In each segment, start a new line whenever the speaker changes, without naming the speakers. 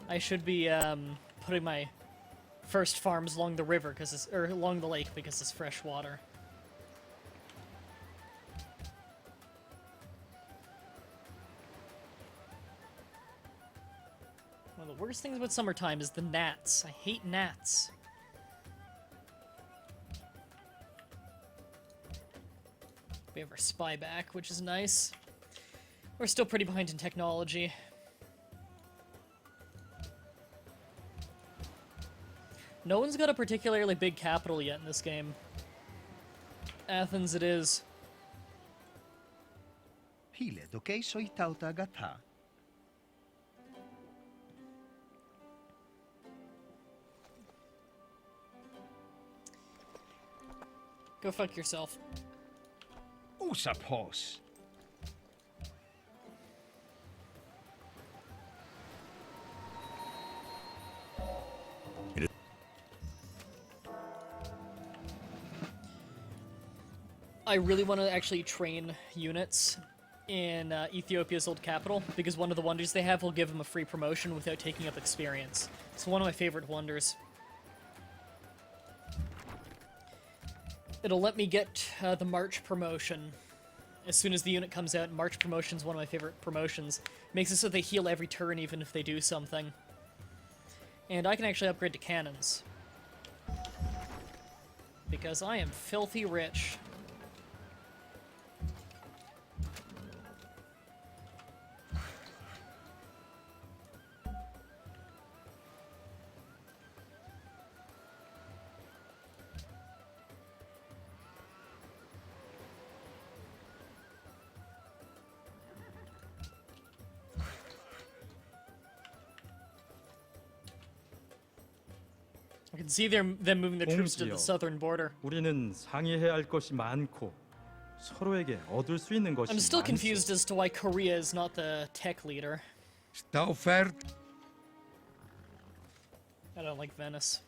I should be putting my first farms along the river or along the lake because it's fresh water. One of the worst things about summertime is the gnats. I hate gnats. We have our spy back, which is nice. We're still pretty behind in technology. No one's got a particularly big capital yet in this game. Athens it is.
Hile dokei soi tauta gata.
Go fuck yourself.
Usapos.
I really want to actually train units in Ethiopia's old capital, because one of the wonders they have will give them a free promotion without taking up experience. It's one of my favorite wonders. It'll let me get the March promotion. As soon as the unit comes out, March promotion's one of my favorite promotions. Makes it so they heal every turn even if they do something. And I can actually upgrade to cannons. Because I am filthy rich. I can see them moving their troops to the southern border.
우리는 상의해야 할 것이 많고 서로에게 얻을 수 있는 것이
I'm still
많소.
confused as to why Korea is not the tech leader.
Sta offert.
I don't like Venice.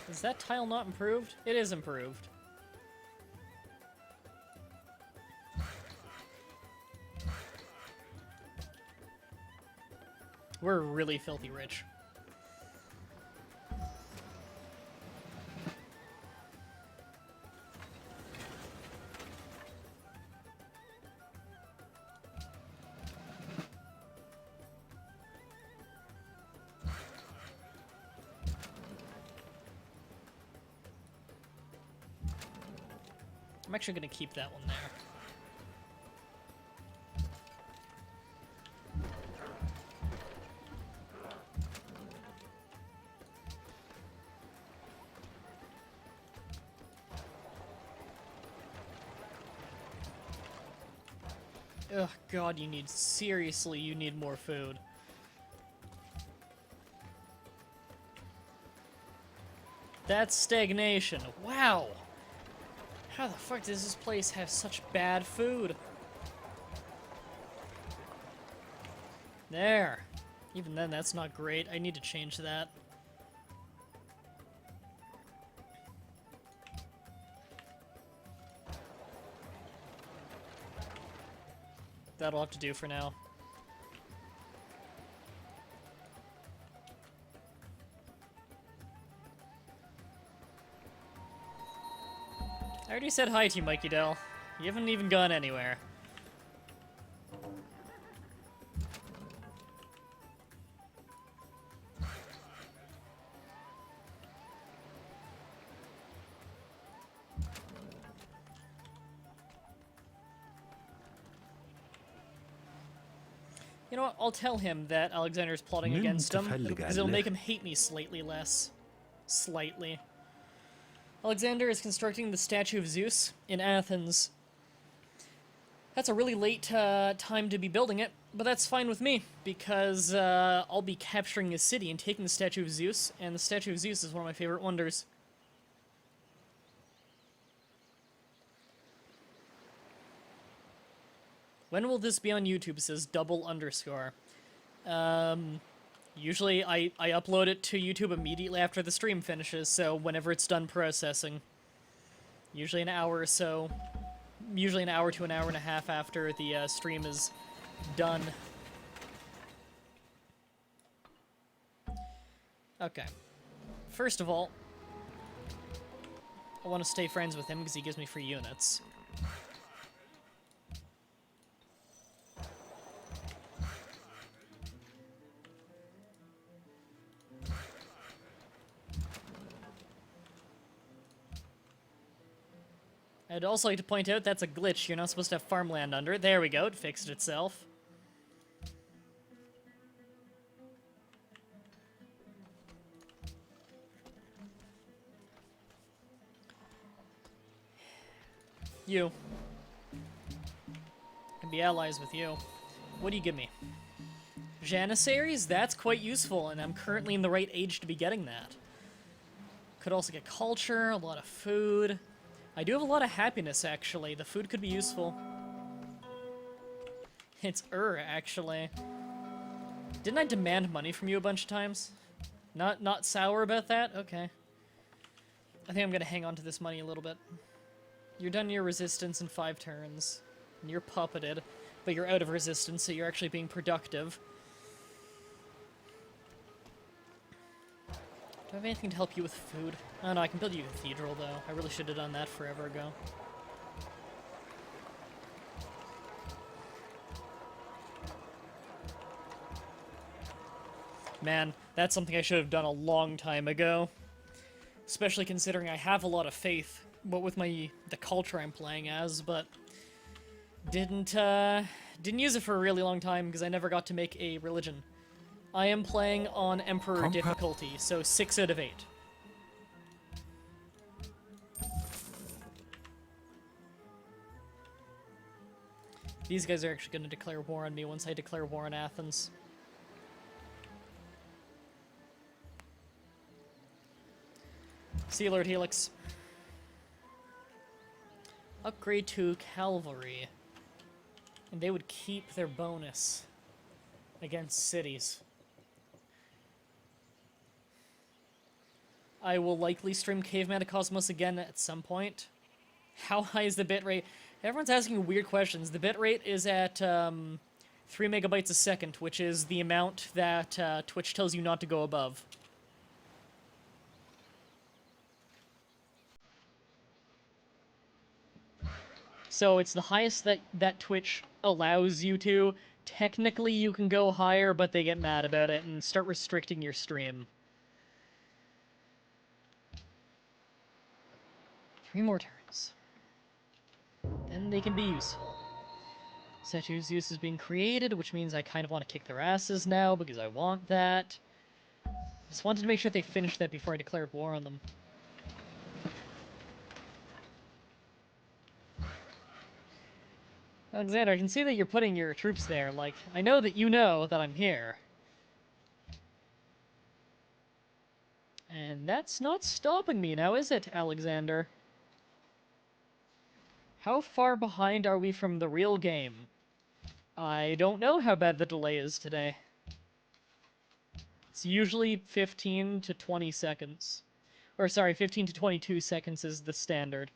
Is that tile not improved? It is improved. We're really filthy rich. I'm actually going to keep that one there. Ugh, God, seriously, you need more food. That's stagnation. Wow! How the fuck does this place have such bad food? There. Even then, that's not great. I need to change that. That'll have to do for now. I already said hi to you, Mikey Dell. You haven't even gone anywhere. You know what? I'll tell him that Alexander's plotting against him, because it'll make him hate me slightly less. Slightly. Alexander is constructing the statue of Zeus in Athens. That's a really late time to be building it, but that's fine with me, because I'll be capturing his city and taking the statue of Zeus, and the statue of Zeus is one of my favorite wonders. When will this be on YouTube? Says double underscore. Usually I upload it to YouTube immediately after the stream finishes, so whenever it's done processing. Usually an hour or so. Usually an hour to an hour and a half after the stream is done. Okay. First of all, I want to stay friends with him because he gives me free units. I'd also like to point out that's a glitch. You're not supposed to have farmland under it. There we go. It fixed itself. You. Can be allies with you. What do you give me? Janissaries? That's quite useful, and I'm currently in the right age to be getting that. Could also get culture, a lot of food. I do have a lot of happiness, actually. The food could be useful. It's actually. Didn't I demand money from you a bunch of times? Not sour about that? Okay. I think I'm gonna hang on to this money a little bit. You're done your resistance in 5 turns. And you're puppeted, but you're out of resistance, so you're actually being productive. Do I have anything to help you with food? Oh no, I can build you a cathedral, though. I really should have done that forever ago. Man, that's something I should have done a long time ago. Especially considering I have a lot of faith, but with the culture I'm playing as, but didn't use it for a really long time because I never got to make a religion. I am playing on Emperor difficulty, so 6 out of 8. These guys are actually going to declare war on me once I declare war on Athens. See you, Lord Helix. Upgrade to Cavalry. And they would keep their bonus against cities. I will likely stream Caveman to Cosmos again at some point. How high is the bitrate? Everyone's asking weird questions. The bitrate is at 3 megabytes a second, which is the amount that Twitch tells you not to go above. So it's the highest that Twitch allows you to. Technically, you can go higher, but they get mad about it and start restricting your stream. 3 more turns. Then they can be useful. Statue of Zeus is being created, which means I kind of want to kick their asses now, because I want that. Just wanted to make sure they finished that before I declared war on them. Alexander, I can see that you're putting your troops there. Like, I know that you know that I'm here. And that's not stopping me now, is it, Alexander? How far behind are we from the real game? I don't know how bad the delay is today. It's usually 15 to 20 seconds. Or, sorry, 15 to 22 seconds is the standard.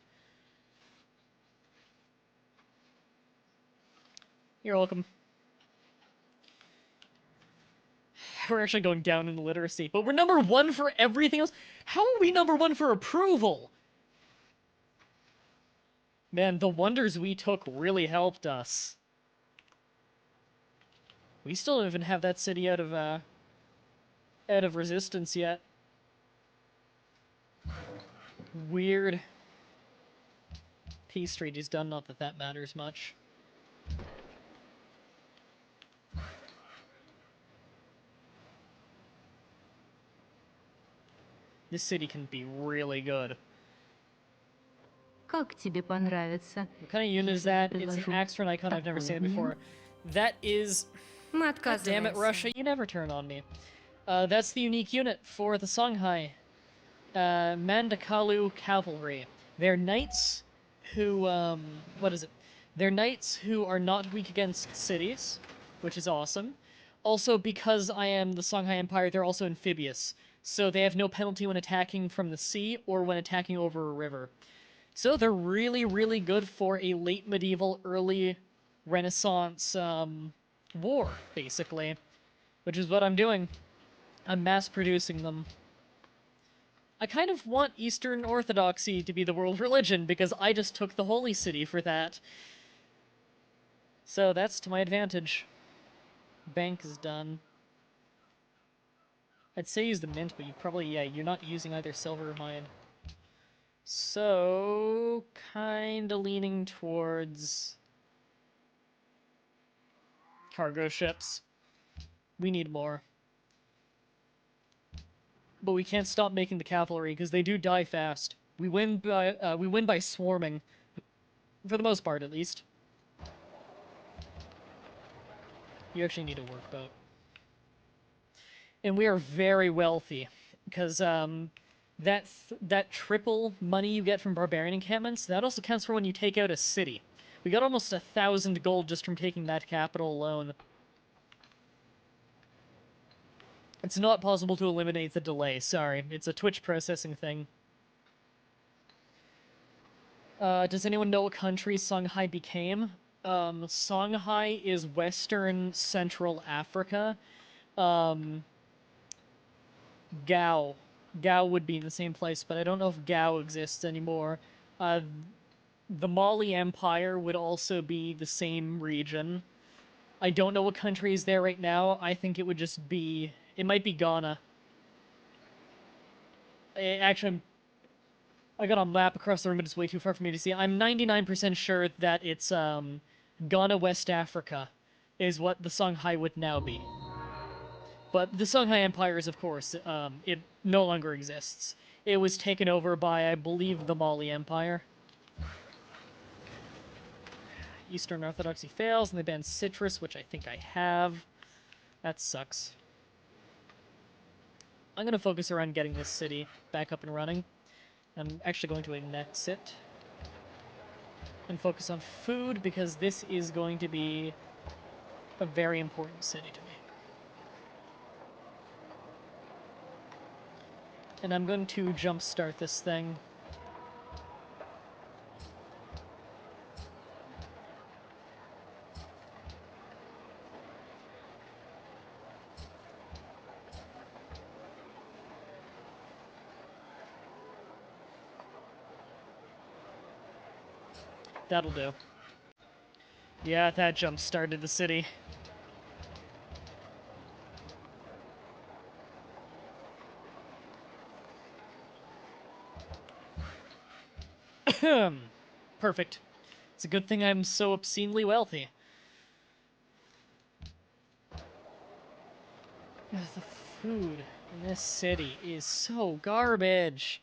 You're welcome. We're actually going down in literacy, but we're number 1 for everything else? How are we number 1 for approval? Man, the wonders we took really helped us. We still don't even have that city out of resistance yet. Weird. Peace treaty's done, not that that matters much. This city can be really good.
Как тебе понравится?
What kind of unit is that? It's an Axron icon, I've never seen it before. That is...
Мы
Damn it,
отказываемся.
Russia, you never turn on me. That's the unique unit for the Songhai. Mandakalu Cavalry. They're knights who, what is it? They're knights who are not weak against cities, which is awesome. Also, because I am the Songhai Empire, they're also amphibious, so they have no penalty when attacking from the sea or when attacking over a river. So they're really, really good for a late medieval, early Renaissance war, basically, which is what I'm doing. I'm mass producing them. I kind of want Eastern Orthodoxy to be the world religion, because I just took the Holy City for that. So that's to my advantage. Bank is done. I'd say use the mint, but you probably, yeah, you're not using either silver or mine. So, kinda leaning towards cargo ships. We need more. But we can't stop making the cavalry, because they do die fast. We win by swarming. For the most part, at least. You actually need a workboat. And we are very wealthy, because that triple money you get from barbarian encampments, that also counts for when you take out a city. We got almost 1,000 gold just from taking that capital alone. It's not possible to eliminate the delay, sorry. It's a Twitch processing thing. Does anyone know what country Songhai became? Songhai is Western Central Africa. Gao. Gao would be in the same place, but I don't know if Gao exists anymore. The Mali Empire would also be the same region. I don't know what country is there right now. I think it would just be... It might be Ghana. Actually, I got a map across the room, but it's way too far for me to see. I'm 99% sure that it's Ghana, West Africa, is what the Songhai would now be. But the Songhai Empire is, of course, it no longer exists. It was taken over by, I believe, the Mali Empire. Eastern Orthodoxy fails, and they ban citrus, which I think I have. That sucks. I'm going to focus around getting this city back up and running. I'm actually going to annex it. And focus on food, because this is going to be a very important city to me. And I'm going to jumpstart this thing. That'll do. Yeah, that jump-started the city. Perfect. It's a good thing I'm so obscenely wealthy. The food in this city is so garbage.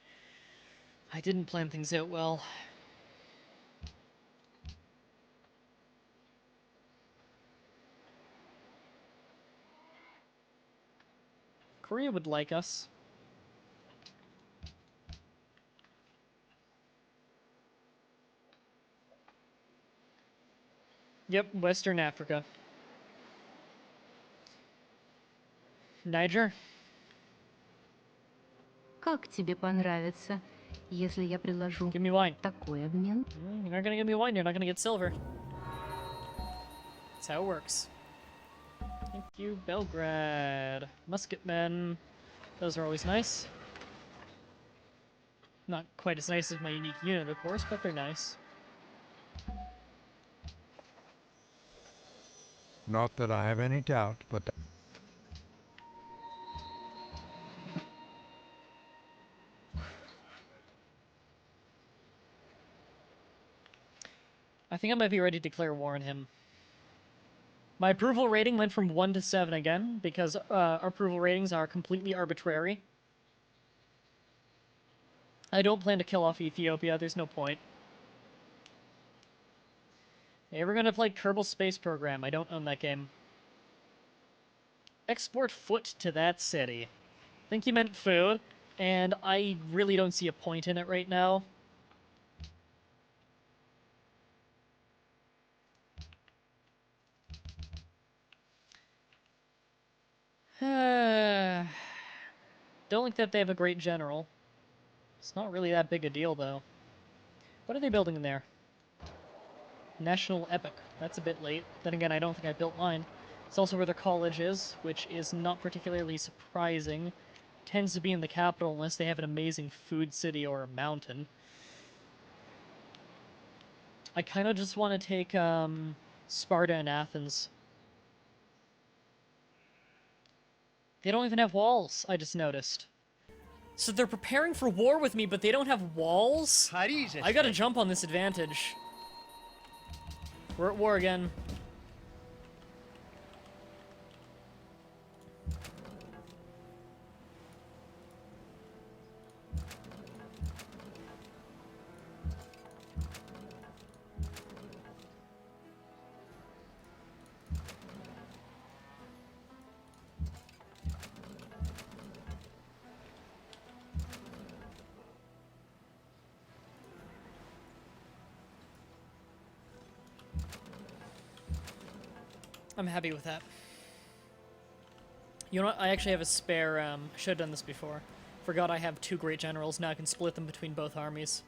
I didn't plan things out well. Korea would like us. Yep, Western Africa. Niger?
Как тебе понравится, если я предложу
Give me wine.
такой обмен?
You're not gonna give me wine, you're not gonna get silver. That's how it works. Thank you, Belgrade. Musketmen. Those are always nice. Not quite as nice as my unique unit, of course, but they're nice.
Not that I have any doubt, but
I think I might be ready to declare war on him. My approval rating went from 1 to 7 again, because our approval ratings are completely arbitrary. I don't plan to kill off Ethiopia, there's no point. Hey, we're gonna play Kerbal Space Program, I don't own that game. Export foot to that city. I think he meant food, and I really don't see a point in it right now. Don't think that they have a great general. It's not really that big a deal, though. What are they building in there? National Epic. That's a bit late. Then again, I don't think I built mine. It's also where their college is, which is not particularly surprising. Tends to be in the capital unless they have an amazing food city or a mountain. I kind of just want to take Sparta and Athens. They don't even have walls, I just noticed. So they're preparing for war with me, but they don't have walls? I gotta jump on this advantage. We're at war again. I'm happy with that. You know what? I actually have a spare, I should have done this before. Forgot I have 2 great generals, now I can split them between both armies.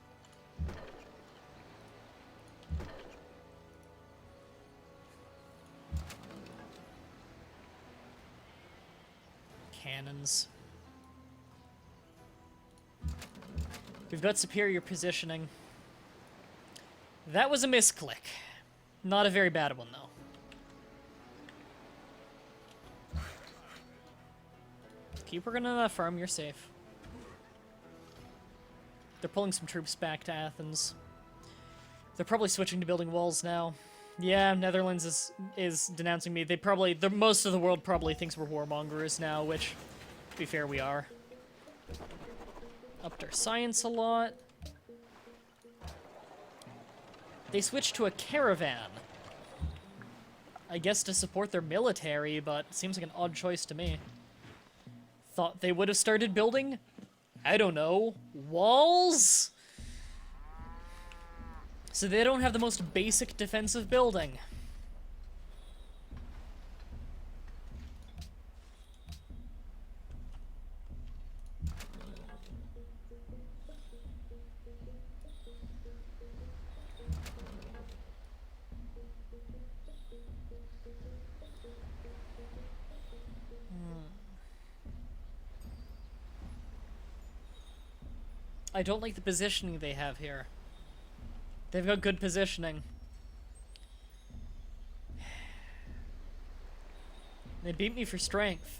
Cannons. We've got superior positioning. That was a misclick. Not a very bad one, though. Keep working on that farm, you're safe. They're pulling some troops back to Athens. They're probably switching to building walls now. Yeah, Netherlands is denouncing me. Most of the world probably thinks we're warmongers now, which, to be fair, we are. Upped our science a lot. They switched to a caravan. I guess to support their military, but it seems like an odd choice to me. Thought they would have started building, I don't know, walls? So they don't have the most basic defensive building. I don't like the positioning they have here. They've got good positioning. They beat me for strength.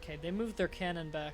Okay, they moved their cannon back.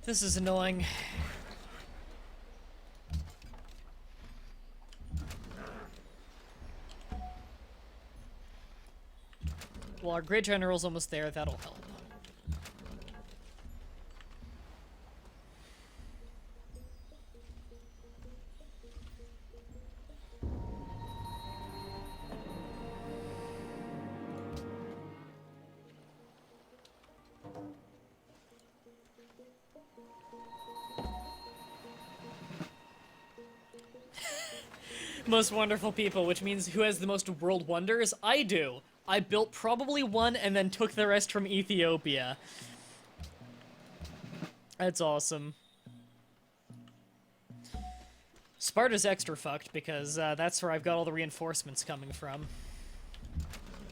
This is annoying. Well, our great general's almost there, that'll help. Most wonderful people, which means who has the most world wonders? I do. I built probably one and then took the rest from Ethiopia. That's awesome. Sparta's extra fucked because that's where I've got all the reinforcements coming from.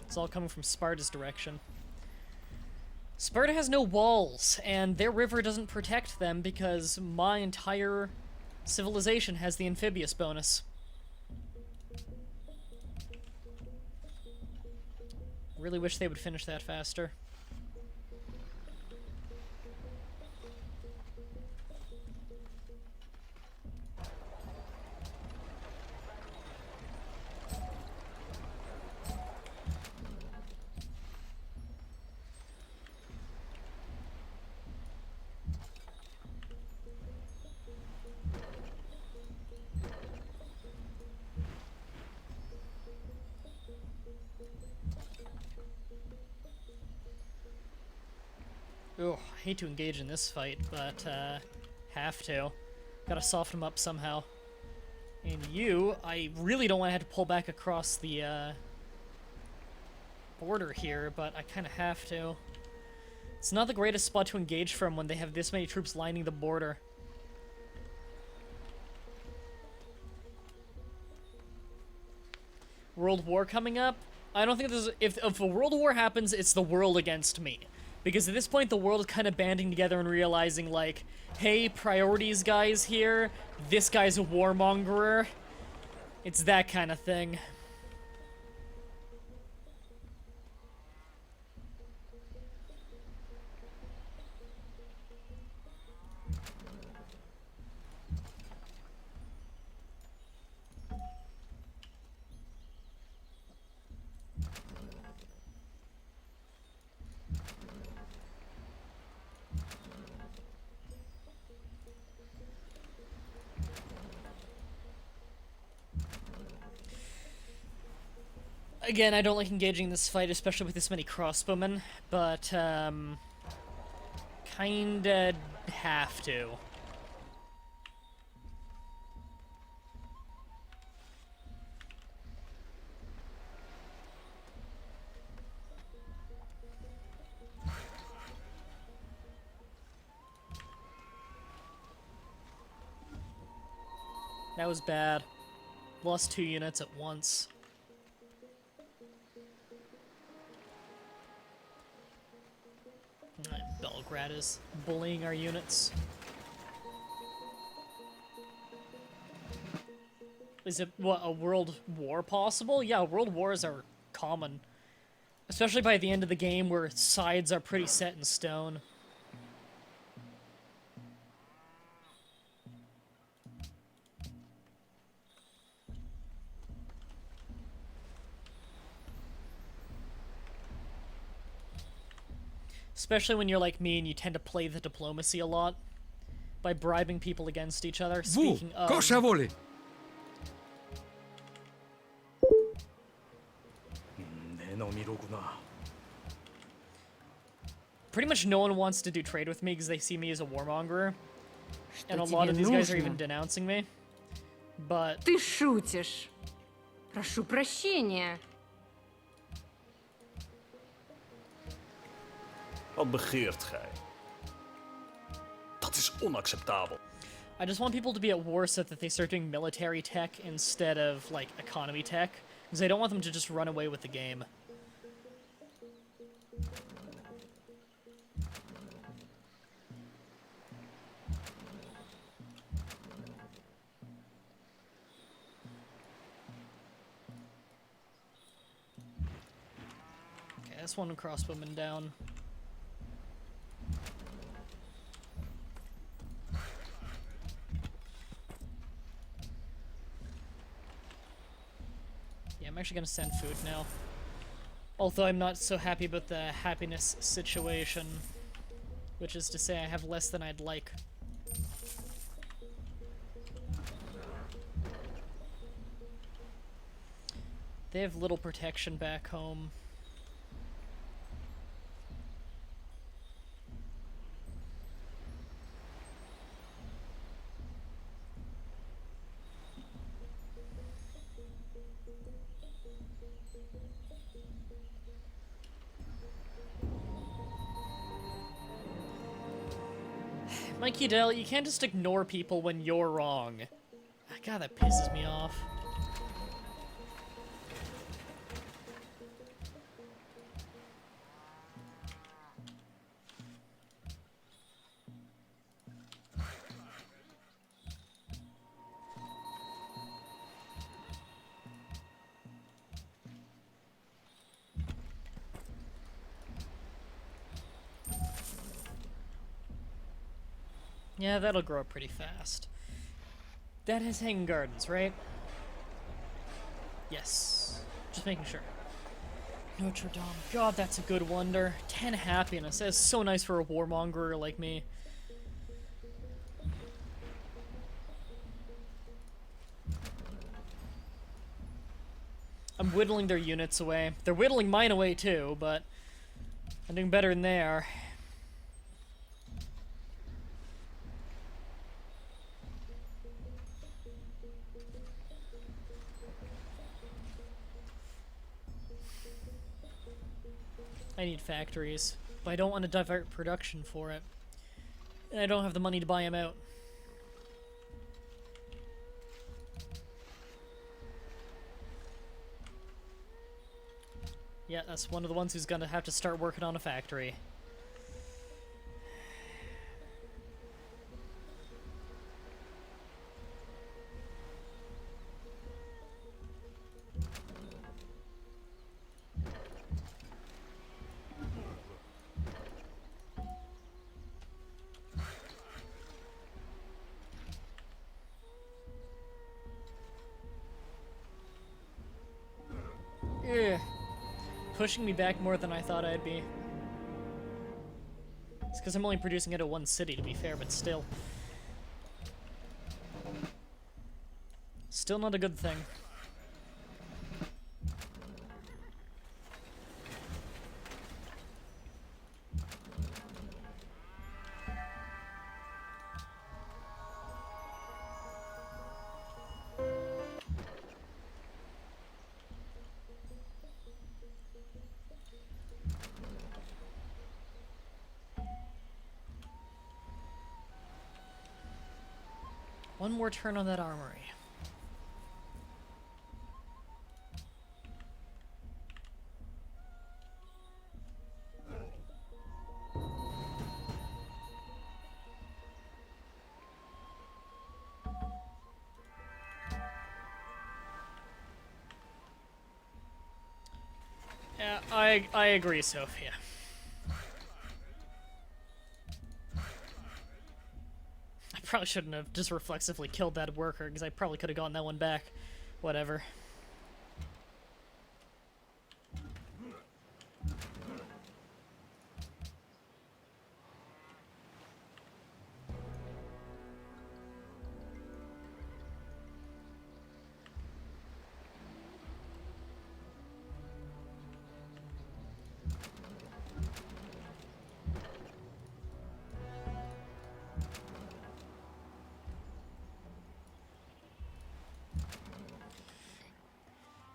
It's all coming from Sparta's direction. Sparta has no walls, and their river doesn't protect them because my entire Civilization has the amphibious bonus. Really wish they would finish that faster. Ugh, I hate to engage in this fight, but have to. Gotta soften them up somehow. And you, I really don't want to have to pull back across the border here, but I kind of have to. It's not the greatest spot to engage from when they have this many troops lining the border. World War coming up? I don't think there's... If a world war happens, it's the world against me. Because at this point, the world is kind of banding together and realizing, like, hey, priorities guys here, this guy's a warmongerer. It's that kind of thing. Again, I don't like engaging this fight, especially with this many crossbowmen, but, kinda have to. That was bad. Lost 2 units at once. Belgrade is bullying our units. Is it, what, a world war possible? Yeah, world wars are common. Especially by the end of the game where sides are pretty set in stone. Especially when you're like me and you tend to play the diplomacy a lot. By bribing people against each other. Speaking of...
Cosa voli?
Pretty much no one wants to do trade with me because they see me as a warmongerer. And a lot of these guys are even denouncing me. But...
Ты шутишь. Прошу прощения.
Wat begeert gij? Dat is onacceptabel.
I just want people to be at war so that they start doing military tech instead of, like, economy tech. Because I don't want them to just run away with the game. Okay, that's one crossbowman down. I'm actually gonna send food now. Although I'm not so happy about the happiness situation. Which is to say I have less than I'd like. They have little protection back home. Mikey Dell, you can't just ignore people when you're wrong. God, that pisses me off. Yeah, that'll grow up pretty fast. That has hanging gardens, right? Yes. Just making sure. Notre Dame. God, that's a good wonder. 10 happiness. That's so nice for a warmonger like me. I'm whittling their units away. They're whittling mine away too, but I'm doing better than they are. I need factories, but I don't want to divert production for it. And I don't have the money to buy them out. Yeah, that's one of the ones who's gonna have to start working on a factory. Ugh. Pushing me back more than I thought I'd be. It's because I'm only producing it at one city, to be fair, but still. Still not a good thing. One more turn on that armory. Yeah, I agree, Sophia. I probably shouldn't have just reflexively killed that worker, because I probably could have gotten that one back. Whatever.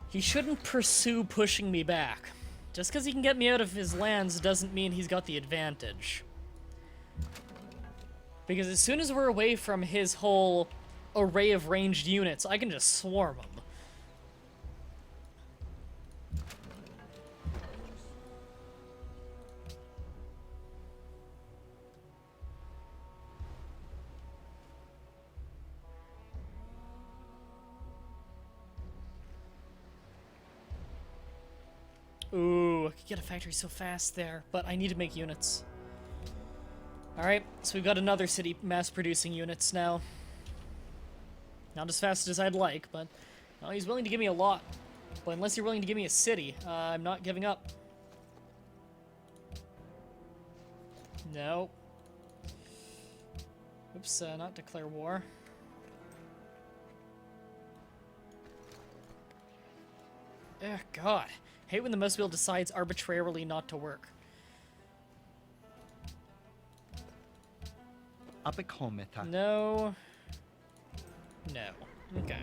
He shouldn't pursue pushing me back. Just because he can get me out of his lands doesn't mean he's got the advantage. Because as soon as we're away from his whole array of ranged units, I can just swarm him. Ooh, I could get a factory so fast there, but I need to make units. Alright, so we've got another city mass-producing units now. Not as fast as I'd like, but no, he's willing to give me a lot. But unless you're willing to give me a city, I'm not giving up. No. Oops, not declare war. Ugh, God. Hate when the mouse wheel decides arbitrarily not to work. No. No. Okay.